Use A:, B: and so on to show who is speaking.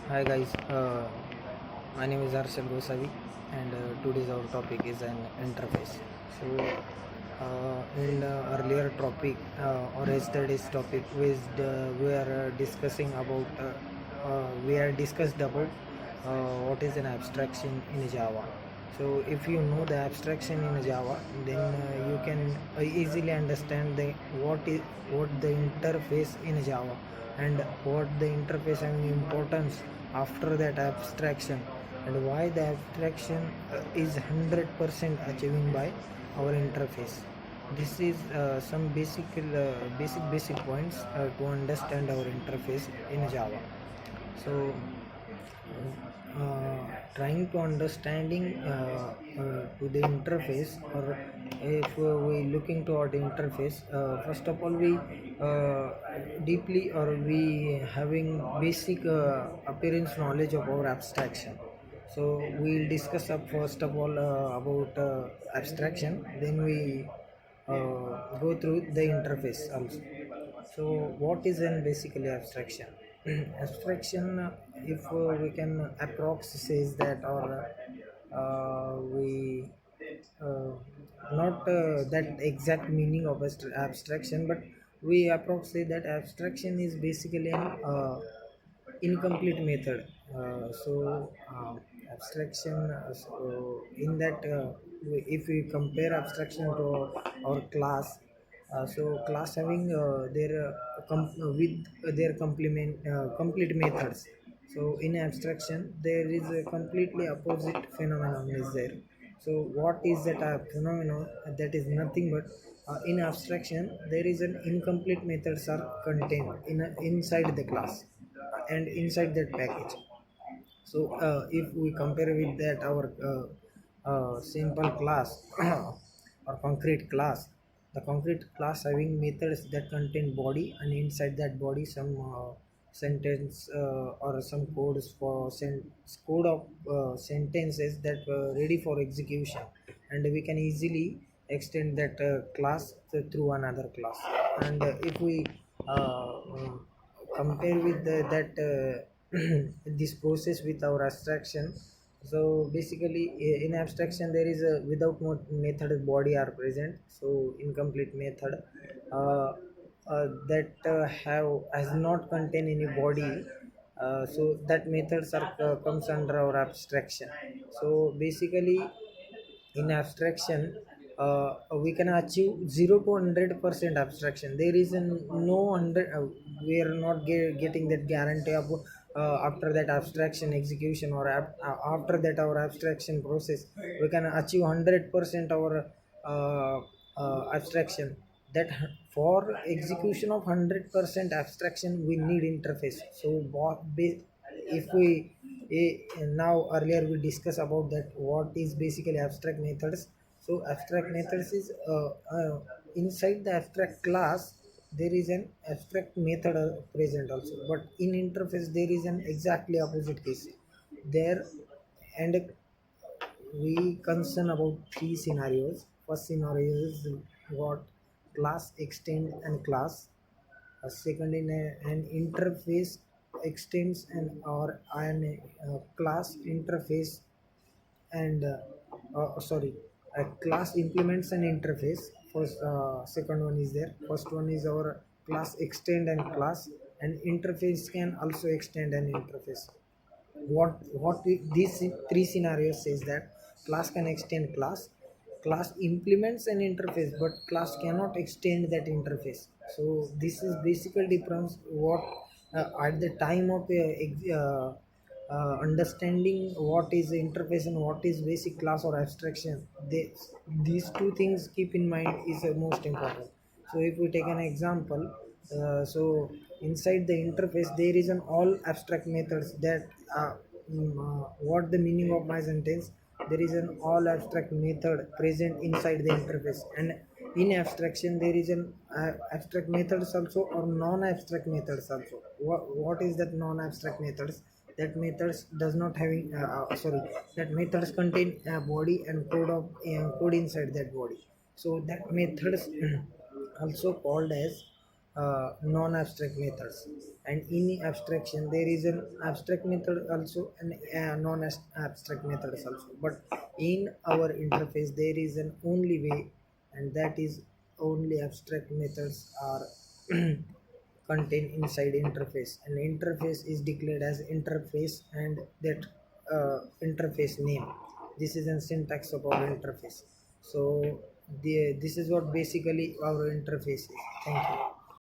A: Hi guys, my name is Harshal Gosavi and today's our topic is an interface. So in the earlier topic or yesterday's topic we are discussing about we are discussed about what is an abstraction in Java. So if you know the abstraction in Java, then you can easily understand the what the interface in Java and what the interface and importance after that abstraction and why the abstraction is 100% achieving by our interface. This is some basic points to understand our interface in Java. So trying to understanding to the interface, or if we looking toward the interface, first of all we deeply or we having basic appearance knowledge of our abstraction. So we'll discuss up first of all about abstraction, then we go through the interface also. So what is an basically abstraction? Abstraction, if we can approx says that, or we uh, not that exact meaning of abstraction, but we approx say that abstraction is basically an incomplete method. Abstraction, in that if we compare abstraction to our class, so class having their with their complete methods. So in abstraction there is a completely opposite phenomenon is there. So what is that phenomenon? That is nothing but in abstraction there is an incomplete methods are contained inside the class and inside that package. So if we compare with that our simple class or concrete class, the concrete class having methods that contain body, and inside that body some sentence or some codes for code of sentences that were ready for execution, and we can easily extend that class through another class. And if we compare with that this process with our abstraction, so basically in abstraction there is a without method body are present, so incomplete method that have has not contain any body. So that methods are comes under our abstraction. So basically in abstraction we can achieve 0 to 100% abstraction. There is no 100, we are not getting that guarantee of after that abstraction execution or after that our abstraction process we can achieve 100% our abstraction. That for execution of 100% abstraction we need interface. So if we now earlier we discussed about that what is basically abstract methods. So abstract methods is inside the abstract class there is an abstract method present also, but in interface there is an exactly opposite case there. And we concern about three scenarios. First scenario is what class extend and class. Second, in an interface extends and or an class interface and sorry, a class implements an interface. First, second one is there. First one is our class extend and class, and interface can also extend an interface. These three scenarios says that class can extend class, class implements an interface, but class cannot extend that interface. So this is basically difference what at the time of understanding what is the interface and what is basic class or abstraction, these two things keep in mind is most important. So if we take an example, so inside the interface there is an all abstract methods that what the meaning of my sentence, there is an all abstract method present inside the interface. And in abstraction there is an abstract methods also or non-abstract methods also. What is that non-abstract methods? That methods does not having sorry, that methods contain a body and code inside that body. So that methods also called as non-abstract methods, and in abstraction there is an abstract method also and non-abstract methods also, but in our interface there is an only way, and that is only abstract methods are contained inside interface, and interface is declared as interface and that interface name. This is a syntax of our interface. So this is what basically our interface is. Thank you.